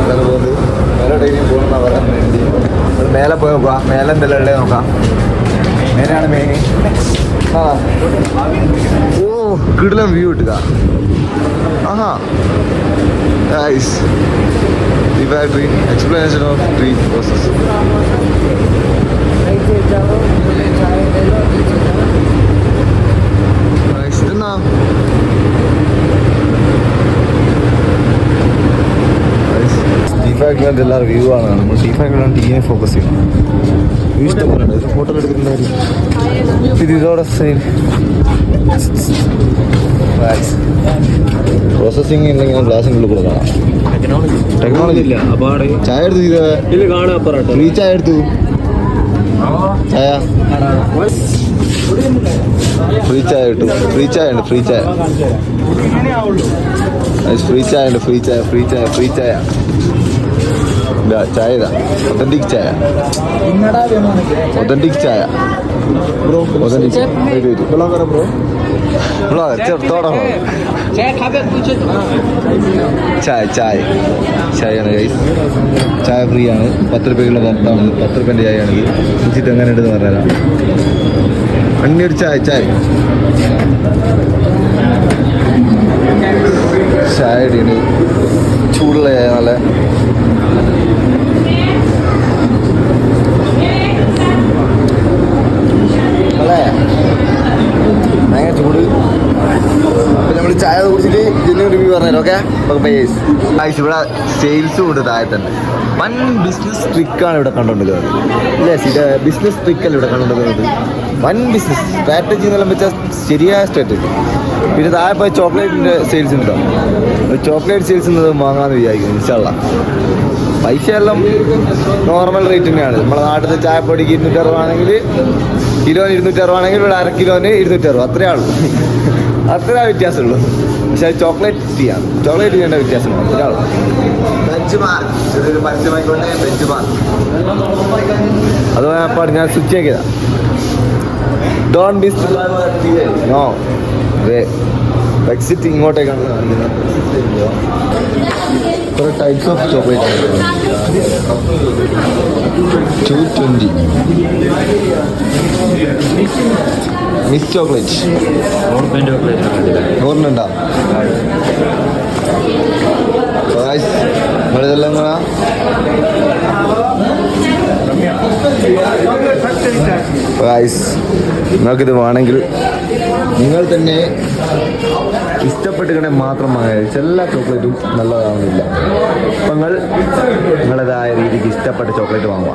അങ്ങനെ പോകുന്നത്. മേലെ ഡെയിലി പോകണമെന്നാണ് പറയാൻ വേണ്ടി. മേലെ പോയി നോക്കാം. മേലെ എന്തെല്ലാം ഉള്ളത് നോക്കാം. മേലെയാണ് മെയിൻ. ആ ഓ കിടിലം വ്യൂ കിട്ടുക. ആഹാ nice. Tea factory explanation of tree process. ഇതെന്നാ ടീ ഫാക്ടറിൻ്റെ എല്ലാവരും വ്യൂ ആണ്. നമ്മൾ ടീ ഫാക്ടറിയാണ് ടീയെ ഫോക്കസ് ചെയ്യണം. വ്യൂ ഇഷ്ടംപോലെ ഒരു ഫോട്ടോ എടുക്കുന്നുണ്ടായിരുന്നു. ഇത് ഇതോടെ സെയിം പ്രോസസ്സിങ് ഇല്ലെങ്കിൽ ഗ്ലാസിൻ്റെ ഉള്ളിൽ കൂടെ കാണാം. ടെക്നോളജി ഇല്ല. ചായ എടുത്തു. ഇത് ഫ്രീ ചായ എടുത്തു. ചായ ഫ്രീ ചായ കിട്ടും. ഫ്രീ ചായ ഉണ്ട്. ഫ്രീ ചായ ഫ്രീ ചായ ഉണ്ട്. ഫ്രീ ചായ ഫ്രീ ചായ ഫ്രീ ചായ. ഇതാ ചായ. ഇതാ ഒതന്റിക് ചായ. ഒതന്റിക് ചായ. ഒതന്റിക് ബ്രോ ചെറുത്തോടെ ചായ ചായ ചായയാണ് ഗൈസ്. ചായ ഫ്രീ ആണ്. 10 രൂപയ്ക്കുള്ള മൊത്തമാണ്. 10 രൂപേൻ്റെ ചായയാണിത്. കുടിച്ചിട്ട് എങ്ങനെ ഉണ്ടെന്ന് പറഞ്ഞുതരാം. അന്നൊരു ചായ ചായ ചായയാണ്. ചൂടുള്ള ചായ നല്ല. അല്ലേ ഭയങ്കര ചൂട്. അപ്പം നമ്മൾ ചായ കുടിച്ചിട്ട് ഇതിന് റിവ്യൂ പറഞ്ഞുതരാം. Okay ice. ഇവിടെ സെയിൽസും ഉണ്ട് താഴെ തന്നെ. വൻ ബിസിനസ് ട്രിക്കാണ് ഇവിടെ കണ്ടുകൊണ്ടിരിക്കുന്നത്. ഇല്ലേ ഇത് ബിസിനസ് ട്രിക്കല്ല ഇവിടെ കണ്ടുകൊണ്ടിരിക്കുന്നത്. വൻ ബിസിനസ് സ്ട്രാറ്റജി എന്നെല്ലാം വെച്ചാൽ ശരിയായ സ്ട്രാറ്റജി. പിന്നെ താഴെ പോയി ചോക്ലേറ്റിൻ്റെ സെയിൽസ് ഉണ്ടോ. ചോക്ലേറ്റ് സെയിൽസ് എന്നത് വാങ്ങാമെന്ന് വിചാരിക്കും ഇൻഷാള്ള. പൈസ എല്ലാം നോർമൽ റേറ്റ് തന്നെയാണ്. നമ്മുടെ നാട്ടിലത്തെ ചായപ്പൊടിക്ക് 260 ആണെങ്കിൽ കിലോന് 260 ആണെങ്കിൽ ഇവിടെ 1/2 കിലോന് 260. അത്രേ ഉള്ളൂ. അത്ര വ്യത്യാസമുള്ളൂ. പക്ഷെ അത് ചോക്ലേറ്റ് ടീയാണ്. ചോക്ലേറ്റ് ടീൻ്റെ വ്യത്യാസമാണ്. അത്രേ ഉള്ളൂ. ബെഞ്ച് മാർക്ക് ചെറിയൊരു പരസ്യമായിക്കൊണ്ട് ബെഞ്ച് മാർക്ക്. അത് അപ്പോൾ ഞാൻ സ്വിച്ച് ആക്കിയതാ. ഡോൺ ബിസ് നോ വേ. എക്സിറ്റ് ഇങ്ങോട്ടേക്കാണ് കാണിക്കുന്നത്. കുറേ types of chocolate 220 mix chocolate. 100 ഉണ്ടാ നിങ്ങളിതെല്ലാം നിങ്ങൾക്കിത് വേണമെങ്കിൽ നിങ്ങൾ തന്നെ ഇഷ്ടപ്പെട്ടുകണെ മാത്രം വാങ്ങിയ എല്ലാ ചോക്ലേറ്റും നല്ലതാവുന്നില്ല. അപ്പം നിങ്ങളതായ രീതിക്ക് ഇഷ്ടപ്പെട്ട ചോക്ലേറ്റ് വാങ്ങുക.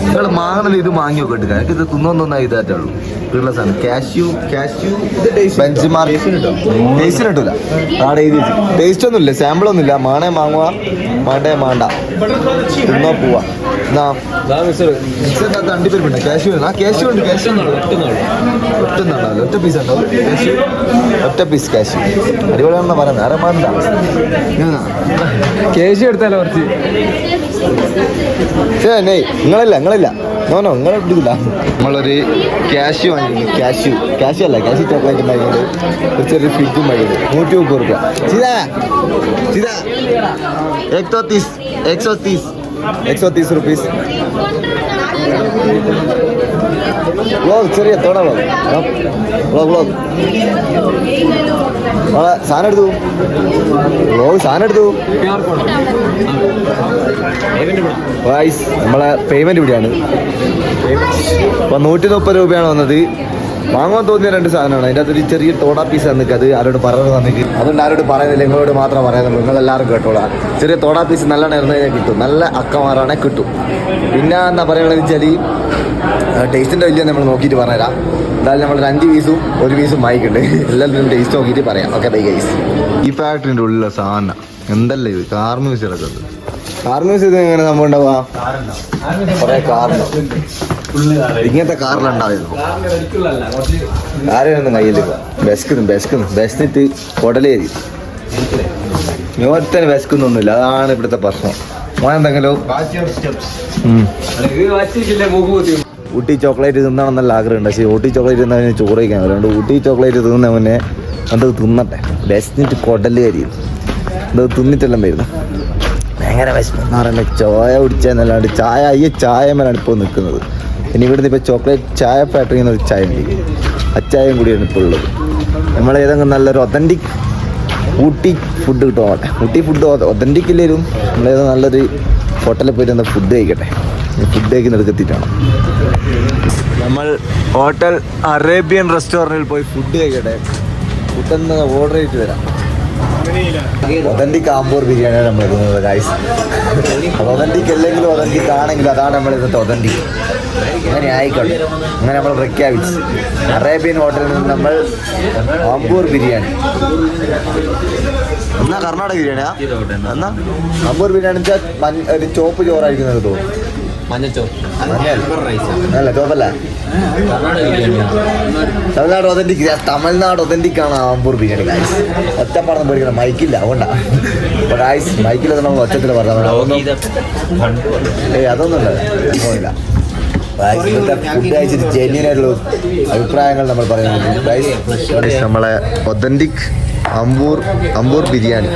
നിങ്ങൾ വാങ്ങണത് ഇത് വാങ്ങി ഒക്കെ എടുക്കുക. എനിക്ക് ഇത് തിന്നൊന്നായി ഇതായിട്ടുള്ളൂ. ഉള്ള സാധനം കാഷ്യൂ ബെഞ്ച് മാർക്ക് ടേസ്റ്റിന് കിട്ടൂല. ആടെ എഴുതി ടേസ്റ്റ് ഒന്നുമില്ല, സാമ്പിൾ ഒന്നുമില്ല. മാണേ വാങ്ങുക, മാണ്ടേ മാണ്ട, തിന്നോ പോവാ. അണ്ടിപ്പരിപ്പുണ്ട്, കാഷ്യൂ ഉണ്ട്. കാഷ്യൂ ഉണ്ട്, ഒറ്റ പീസ് ഉണ്ടോ കാഷ്യൂ? ഒറ്റ പീസ് കാഷ്യൂ അടിപൊളിയാണെന്ന് പറയുന്നത്. ആരെ മാണ്ട കേശു എടുത്താലോ കുറച്ച്? നിങ്ങളില്ല നോനോ നിങ്ങളെ പിടിക്കില്ല. നമ്മളൊരു കാഷ്യൂ വാങ്ങിക്കുന്നു. കാഷ്യൂ അല്ല, കാഷ്യൂ ചോക്ലേറ്റ് ഉണ്ടാക്കിയത് ഒരു ചെറിയ ഫിഗും വാങ്ങിയത് 130 രൂപ. സീതാ 130 rupees. വ്ളോഗ് ചെറിയ തോണ വ്ളോഗ് സാധനം എടുത്തു. നമ്മളെ പേയ്മെന്റ് ഇവിടെയാണ്. അപ്പൊ 130 രൂപയാണ് വന്നത്. വാങ്ങാൻ തോന്നിയ 2 സാധനമാണ്. അതിൻ്റെ അകത്തൊരു ചെറിയ തോടാ പീസ് തന്നിട്ട് അത് ആരോട് പറയുന്നത് തന്നിട്ട് അതുകൊണ്ട് ആരോട് പറയുന്നില്ല, നിങ്ങളോട് മാത്രം പറയാനുള്ളൂ. നിങ്ങളെല്ലാവരും കേട്ടോളാം. ചെറിയ തോടാ പീസ് നല്ലോണം ഇറങ്ങുന്നതിനെ കിട്ടും, നല്ല അക്കമാറാണെ കിട്ടും. പിന്നെ എന്താ പറയുകയാണെന്ന് വെച്ചാൽ ടേസ്റ്റിൻ്റെ വലിയ നമ്മൾ നോക്കിയിട്ട് പറഞ്ഞുതരാം. എന്തായാലും നമ്മൾ 5 പീസും 1 പീസും വാങ്ങിക്കുന്നുണ്ട്. എല്ലാവരും ടേസ്റ്റ് നോക്കിയിട്ട് പറയാം. Okay bye guys. ഈ ഫാക്ടറിൻ്റെ ഉള്ളിലുള്ള സാധനം എന്തല്ല ഇത്? കാർ മ്യൂസിയറൊക്കെ ഉണ്ട്. കാർ മ്യൂസിയത്തിൽ എങ്ങനെ സംഭവം ഉണ്ടാവുക? കുറേ കാറുണ്ടാവും. ഇങ്ങനത്തെ കാറിലുണ്ടായിരുന്നു. ആരെയൊന്നും കയ്യിൽ ബെസ്റ്റിട്ട് കൊടലേരി ന്യൂത്തന്നെ ബെസ്ക്കുന്നൊന്നുമില്ല. അതാണ് ഇവിടുത്തെ പ്രശ്നം. മോനെന്തെങ്കിലും ഊട്ടി ചോക്ലേറ്റ് തിന്നണം നല്ല ആഗ്രഹമുണ്ട്. പക്ഷേ ഊട്ടി ചോക്ലേറ്റ് തിന്നതിന് ചോറ് കഴിക്കാൻ അതുകൊണ്ട് ഊട്ടി ചോക്ലേറ്റ് തിന്നുന്ന മുന്നേ എന്തത് തിന്നട്ടെ. ബെസ്റ്റിട്ട് കൊടലേരി എന്തത് തിന്നിട്ടെല്ലാം വരുന്നു. ഭയങ്കര വിശപ്പെന്ന് പറയുന്നത് ചായ കുടിച്ചെന്നല്ലാണ്ട് ചായ മേലാണ് ഇപ്പോൾ നിൽക്കുന്നത്. ഇനി ഇവിടുന്ന് ഇപ്പോൾ ചോക്ലേറ്റ് ചായ ഫാക്ടറിയിൽ നിന്ന് ഒരു ചായ ഉണ്ട്. ആ ചായയും കൂടിയാണ് ഇപ്പോൾ ഉള്ളത്. നമ്മൾ ഏതെങ്കിലും നല്ലൊരു ഒതൻറ്റിക് ഊട്ടി ഫുഡ് കിട്ടും. ഊട്ടി ഫുഡ് ഒതൻറ്റിക് ഇല്ലേലും നമ്മളേതോ നല്ലൊരു ഹോട്ടലിൽ പോയിട്ട് എന്താ ഫുഡ് കഴിക്കട്ടെ. ഫുഡ് കഴിക്കുന്നിടത്ത് എത്തിയിട്ടാണ് നമ്മൾ ഹോട്ടൽ അറേബ്യൻ റെസ്റ്റോറൻറ്റിൽ പോയി ഫുഡ് കഴിക്കട്ടെ. ഫുഡൊന്ന് ഓർഡർ ചെയ്തിട്ട് വരാം. ഒതന്റിക് ആമ്പൂർ ബിരിയാണിയാണ് നമ്മൾ ഇടുന്നത് ഗൈസ്. ഒതന്റിക് അല്ലെങ്കിലും ഒതന്റിക് ആണെങ്കിലും അതാണ് നമ്മൾ ഇന്നത്തെ ഒതന്റിക്. അങ്ങനെ ആയിക്കോട്ടെ, അങ്ങനെ നമ്മൾ പ്രഖ്യാപിച്ചു. അറേബ്യൻ ഹോട്ടലിൽ നിന്ന് നമ്മൾ ആമ്പൂർ ബിരിയാണി. എന്നാ കർണാടക ബിരിയാണിയാ? എന്നാ ആമ്പൂർ ബിരിയാണി വെച്ചാൽ ഒരു ചോപ്പ് ചോറായിരിക്കുന്നത് തോന്നുന്നു. അല്ല ചോപ്പല്ല, തമിഴ്നാട് ഒതന്റിക് ആണ് ആമ്പൂർ ബിരിയാണി ഗൈസ്. ഒറ്റപ്പാടം പേടിക്കണം, മൈക്കില്ല അതുകൊണ്ടാണ്. അപ്പൊ ഗൈസ് മൈക്കിലൊക്കെ നമ്മൾ ഒച്ചത്തിൽ പറഞ്ഞാൽ അതൊന്നും ഇല്ല. ഫുഡ് കഴിച്ചിട്ട് ജെന്യൂനായിട്ടുള്ള അഭിപ്രായങ്ങൾ നമ്മൾ പറയുന്നത്. നമ്മളെ ഒതന്റിക് അമ്പൂർ ബിരിയാണി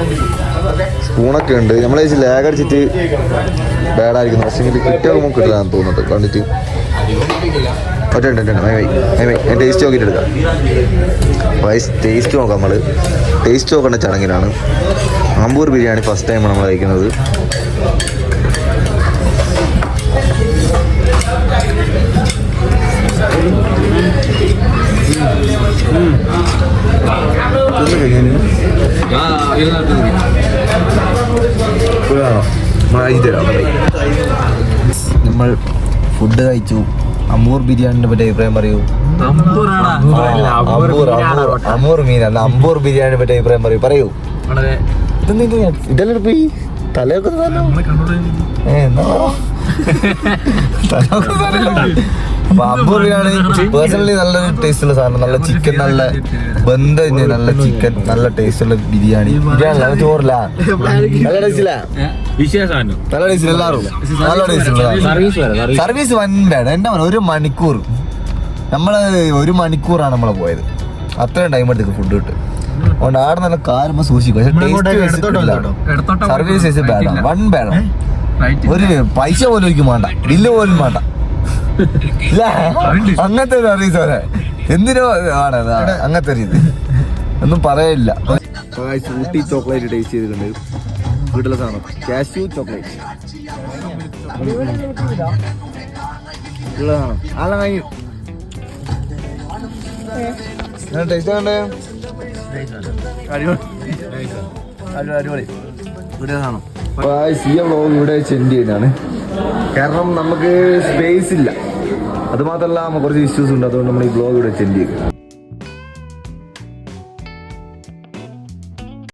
സ്പൂണൊക്കെ ഉണ്ട്. നമ്മളെ ലേഖടിച്ചിട്ട് ബാഡായിരിക്കുന്നു. പക്ഷേ കിട്ടിയാകുമ്പോൾ കിട്ടില്ലാന്ന് തോന്നുന്നുണ്ട് കണ്ടിട്ട്. ഒറ്റ ഞാൻ ടേസ്റ്റ് നോക്കിയിട്ട് എടുക്കാം. ടേസ്റ്റ് നോക്കാം. നമ്മൾ ടേസ്റ്റ് നോക്കേണ്ട ചടങ്ങിലാണ്. ആമ്പൂർ ബിരിയാണി ഫസ്റ്റ് ടൈമാണ് നമ്മൾ കഴിക്കുന്നത്. നമ്മൾ ഫുഡ് കഴിച്ചു. അമ്പൂർ ബിരിയാണിനെ പറ്റി അഭിപ്രായം പറയൂ. അമ്പൂർ മീനല്ല, അമ്പൂർ ബിരിയാണിനെ പറ്റി അഭിപ്രായം പറയൂ. ഇതെല്ലാം പോയി തലയൊക്കെ അപ്പൊ അമ്പൂർ ബിരിയാണി പേഴ്സണലി നല്ലൊരു ടേസ്റ്റുള്ള സാധനം. നല്ല ചിക്കൻ, നല്ല ബന്ധ, നല്ല ചിക്കൻ, നല്ല ടേസ്റ്റുള്ള ബിരിയാണി. ബിരിയാണി ചോറില്ല, നല്ല ടേസ്റ്റില്ല, നല്ല ടേസ്റ്റ്. എല്ലാവരും നല്ല ടേസ്റ്റ്. സർവീസ് വൻ വേണം. എന്താ പറയുക, 1 മണിക്കൂർ ഒരു മണിക്കൂറാണ് നമ്മളെ പോയത്. അത്രയും ടൈം എടുത്ത് ഫുഡ് കിട്ടും. അതുകൊണ്ട് ആടെ നല്ല കാലുമ്പോ സൂക്ഷിക്കും. സർവീസ് ബാഡാണ്, വൺ ബാഡാണ്. ഒരു പൈസ പോലും എനിക്ക് വേണ്ട, ബില്ല് പോലും വേണ്ട. ഇല്ല അങ്ങനത്തെ സർവീസ് വരെ എന്തിനോ ആണ് അങ്ങനത്തെ രീതി ഒന്നും പറയില്ല. ഊട്ടി ചോക്ലേറ്റ് ടേസ്റ്റ് ചെയ്തിട്ടുണ്ട്. വീട്ടിലെ സാധനം കാഷ്യൂ ചോക്ലേറ്റ് ഉള്ള സാധനം അതെല്ലാം കഴിഞ്ഞു. ടേസ്റ്റ് കണ്ടേ അടിപൊളി വീട്ടിലെ സാധനം. ഈ വ്ളോഗ് ഇവിടെ ചെൻഡ് ചെയ്യുന്നതാണ്. കാരണം നമുക്ക് സ്പേസ് ഇല്ല, അതുമാത്രമല്ല നമുക്ക് കുറച്ച് ഇഷ്യൂസ് ഉണ്ട്. അതുകൊണ്ട് നമ്മൾ ഈ വ്ളോഗ് ഇവിടെ ചെൻഡ് ചെയ്യും.